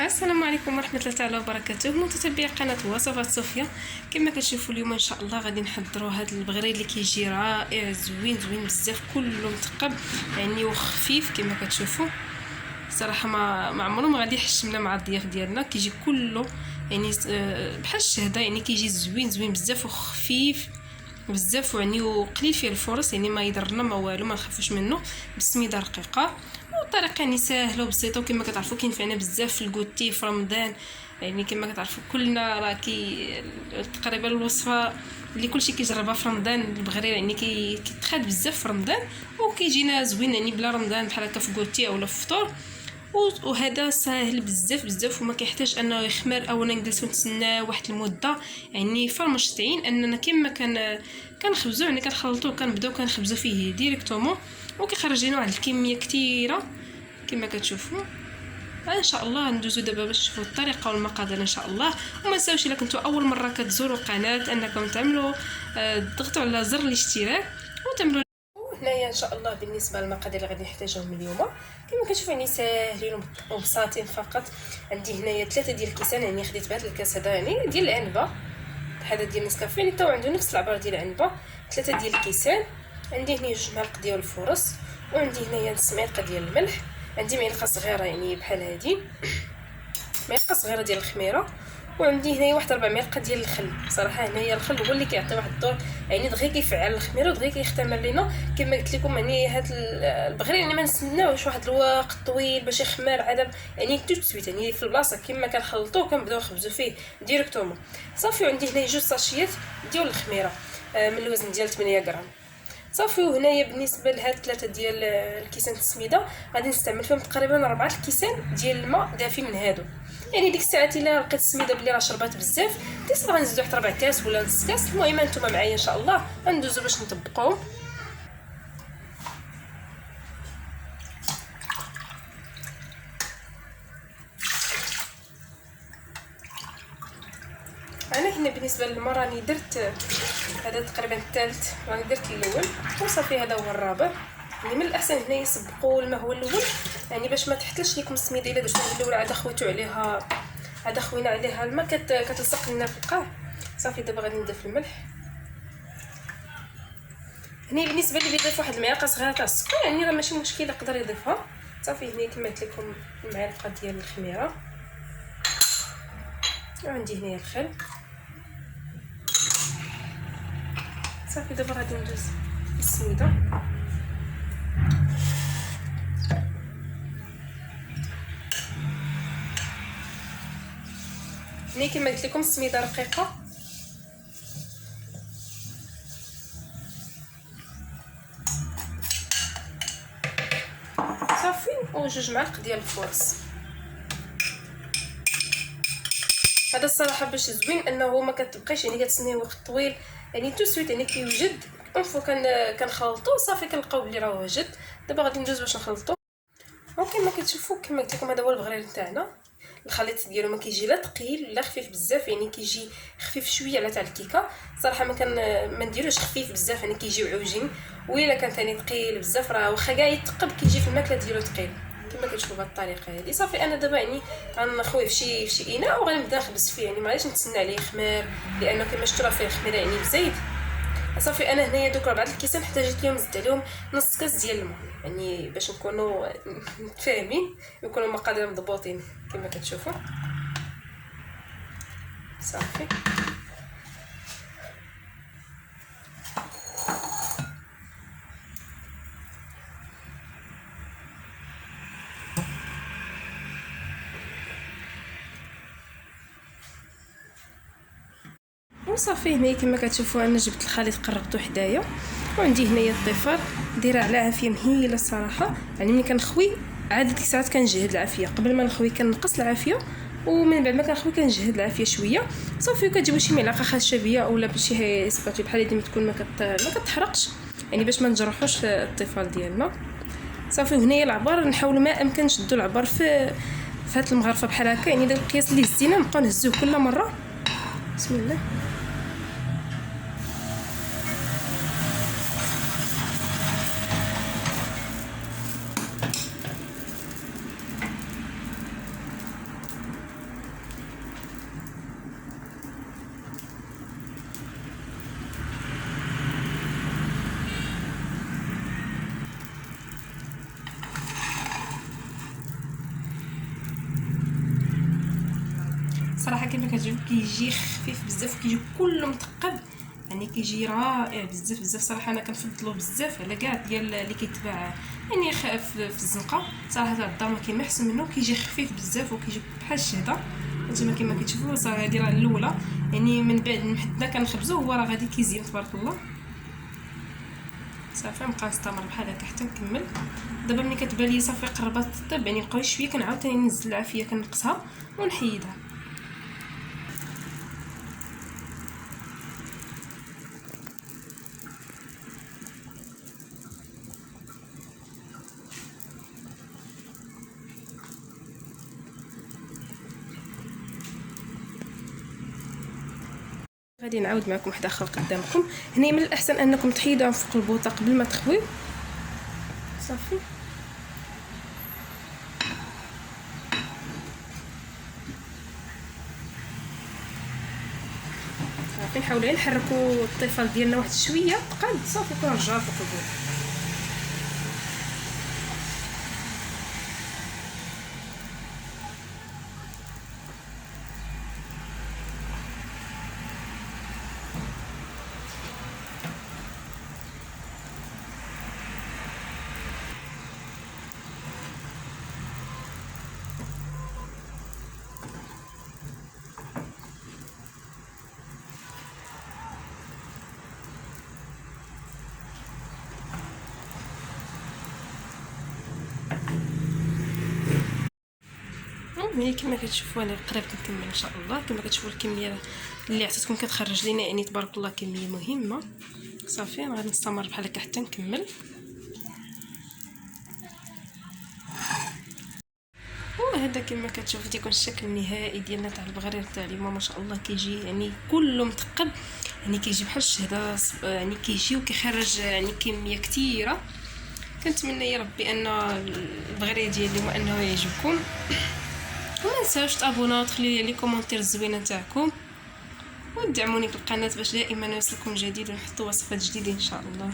السلام عليكم ورحمه الله تعالى وبركاته. متتبعي قناه وصفات صوفيا، كما كتشوفوا اليوم ان شاء الله غادي نحضروا هذا البغريد اللي كيجي رائع زوين بزاف، كله متقب يعني وخفيف كما كتشوفوا. صراحه ما عمره ما غادي يحشمنا مع الضياف ديالنا، كيجي كله يعني بحال الشهده، يعني كيجي زوين بزاف وخفيف بزاف، يعني وقليل فيه الفرص، يعني ما يضرنا ما والو، ما نخافوش منه. بالسميده رقيقه والطريقه يعني سهله وبسيطه، وكما كتعرفوا كينفعنا بزاف في الكوتي في رمضان. يعني كما كتعرفوا كلنا راه تقريبا الوصفه اللي كلشي كيجربها في رمضان. البغرير يعني كيتخاد بزاف في رمضان وكيجينا زوين يعني بلا رمضان، بحال هكا في كوتي اولا في الفطور. وهذا ساهل بزاف وما كيحتاج انه يخمر او نجلسو نتسنى واحد المده. يعني فرمشتين اننا كما كنخبزو، يعني كنخلطوه كنبداو كنخبزو فيه ديريكتومون، وكيخرج لنا واحد الكميه كثيره كما كتشوفوا. ان شاء الله ندوزو دابا باش تشوفوا الطريقه والمقادير ان شاء الله. وما تنساوش الا كنتوا اول مره كتزوروا القناه انكم تعملوا تضغطوا على زر الاشتراك وتعملوا. هنايا ان شاء الله بالنسبه للمقادير اللي غادي نحتاجهم اليوم كما كتشوفوا يعني ساهلين وبساطين فقط. عندي هنايا 3 ديال الكيسان، يعني خديت بهذا الكاس هذا يعني ديال العنبه، هذا ديال نسكافيه يعني تو عنده نفس العبار ديال العنبه. 3 ديال الكيسان. عندي هنا 2 معالق ديال الفرص، وعندي هنايا نص معلقه ديال الملح، عندي معلقه صغيره يعني بحال هذه، معلقه صغيره ديال الخميره، وعندي هنايا واحد 4 معالق ديال الخل. صراحه هنايا الخل هو اللي كيعطي واحد الدور، يعني دغيا كيفعل الخميره ودغيا كيختمر لينا. كما قلت لكم يعني هاد البغرير يعني ما نستناوش واحد الوقت طويل باش يخمر عدم، يعني تو سويت يعني في البلاصه كما كنخلطوه كنبداو نخبزوا فيه ديريكتومون. صافي. عندي هنايا 2 ساشيات ديال الخميره من الوزن ديال 8 غرام. صافي. وهنايا بالنسبه لهاد 3 ديال الكيسان السميده غادي نستعمل فيهم تقريبا 4 الكيسان ديال الماء دافي من هادو. يعني ديك الساعات الا لقيت السميده بلي راه شربات بزاف ديك غنزيدو حتى 4 كاس ولا نص كاس. المهم نتوما معايا ان شاء الله غندوزو باش نطبقوهم. انا هنا بالنسبه للماء راني درت هذا تقريبا الثالث، راني درت الاول وصافي هذا هو الرابع. يعني من الاحسن هنا يسبقوا الماء هو الاول، يعني باش ما تحتلش لكم السميده. الا درتو الاول عاد خويتو عليها، عاد خوينا عليها الماء كتلصق لنا في القاع. صافي. دابا غادي نضيف الملح. هنا بالنسبه لي بيضيف واحد المعلقه صغيره تاع السكر، يعني راه ماشي مشكل يقدر يضيفها. صافي. هنا كما قلت لكم المعلقه ديال الخميره، وعندي هنا الخل. صافي. دابا غادي ندوز السميده. هنا كما قلت لكم السميده رقيقه. صافي. و2 معالق ديال الفورص. هذا الصراحه باش زوين انه ما كتبقايش يعني كتسنيه وقت طويل، يعني تو سويت يعني كيوجد اونفو كنخلطو صافي كنلقاو بلي راه وجد. دابا غادي ندوز باش نخلطو. وكما كتشوفوا كما قلت لكم هذا هو البغرير تاعنا. الخليط ديالو ما كيجي لا ثقيل لا خفيف بزاف، يعني كيجي خفيف شويه على تاع الكيكه. صراحه ما نديروش خفيف بزاف، يعني كيجي عوجين. وإلا كان ثاني ثقيل بزاف راه واخا كاع يتقب كيجي في الماكله ديالو ثقيل كما كتشوفوا بهذه الطريقه هذه. صافي. انا دابا يعني غنخويه في شي اناء وغنبدا نخبز فيه، يعني معليش نتسنى عليه يخمر لانه كما شفتوا راه فيه الخميره يعني بزيت. صافي. انا هنايا دوك 4 الكيسان احتاجت لهم زدت عليهم نص كاس ديال الماء، يعني باش نكونوا متفاهمين يكونوا المقادير مضبوطين كما كتشوفوا. صافي. وصافي. هنايا كما كتشوفوا انا جبت الخليط قربته حدايا، وعندي هنايا الضفار دايره على عافيه مهيله الصراحه. يعني ملي كنخوي عاده ديك الساعات كنجهد العافيه، قبل ما نخوي كنقص العافيه، ومن بعد ما كنخوي كنجهد العافيه شويه. صافي. كتجيبوا شي معلقه خشبيه اولا بشي سباتي بحال هذه ما تكون ما كتحرقش، يعني باش ما نجرحوش الطفال ديالنا. صافي. وهنايا العبار نحاولوا ما امكن نشدوا العبار في هاد المغرفه بحال هكا، يعني داك القياس اللي هزينا نبقاو نهزوه كل مره. بسم الله. صراحه كيما كتشوف كيجي خفيف بزاف وكيجي كله مثقب، يعني كيجي رائع بزاف بزاف. صراحه انا كنفضلو بزاف على كاع ديال اللي كيتباع يعني في الزنقه. صراحه هذا الدار ما كاين ما احسن منه، كيجي خفيف بزاف وكيجي بحال الشهده. هانتوما كيما كتشوفوا صراحه هذه راه الاولى، يعني من بعد من حدنا كنخبزوه هو راه غادي كيزيان تبارك الله. صافي نبقى نستمر بحال هكا حتى نكمل. دابا ملي كتبان لي صافي قربات تطيب يعني بقاو شويه كنعاود ثاني ننزل العافيه كنقصها ونحيدها. غادي نعاود معكم واحد اخر قدامكم. هنا من الاحسن انكم تحيدوها فوق البوطه قبل ما تخويو. صافي صافي نحاولوا نحركوا الطفل ديالنا واحد شويه تقاد صافي كنرجعوا فوق البوطه. ملي كما كتشوفوا انا قريب كنكمل ان شاء الله. كما كتشوفوا الكميه اللي عطيتكم كتخرج لينا يعني تبارك الله كميه مهمه. صافي انا غادي نستمر بحال هكا حتى نكمل. وهذا كما كتشوفوا تيكون الشكل النهائي ديالنا تاع البغرير تاع اليوم. ما شاء الله كيجي يعني كله مثقب، يعني كيجي بحال الشهده، يعني كيجي وكيخرج يعني كميه كثيره. كنتمنى يا ربي ان البغرير ديال اليوم انه يعجبكم. وما تنساوش تابوناو وتخليو لي كومونتير الزوينه تاعكم ودعموني في القناه باش دائما يوصلكم جديد ونحطوا وصفات جديده ان شاء الله.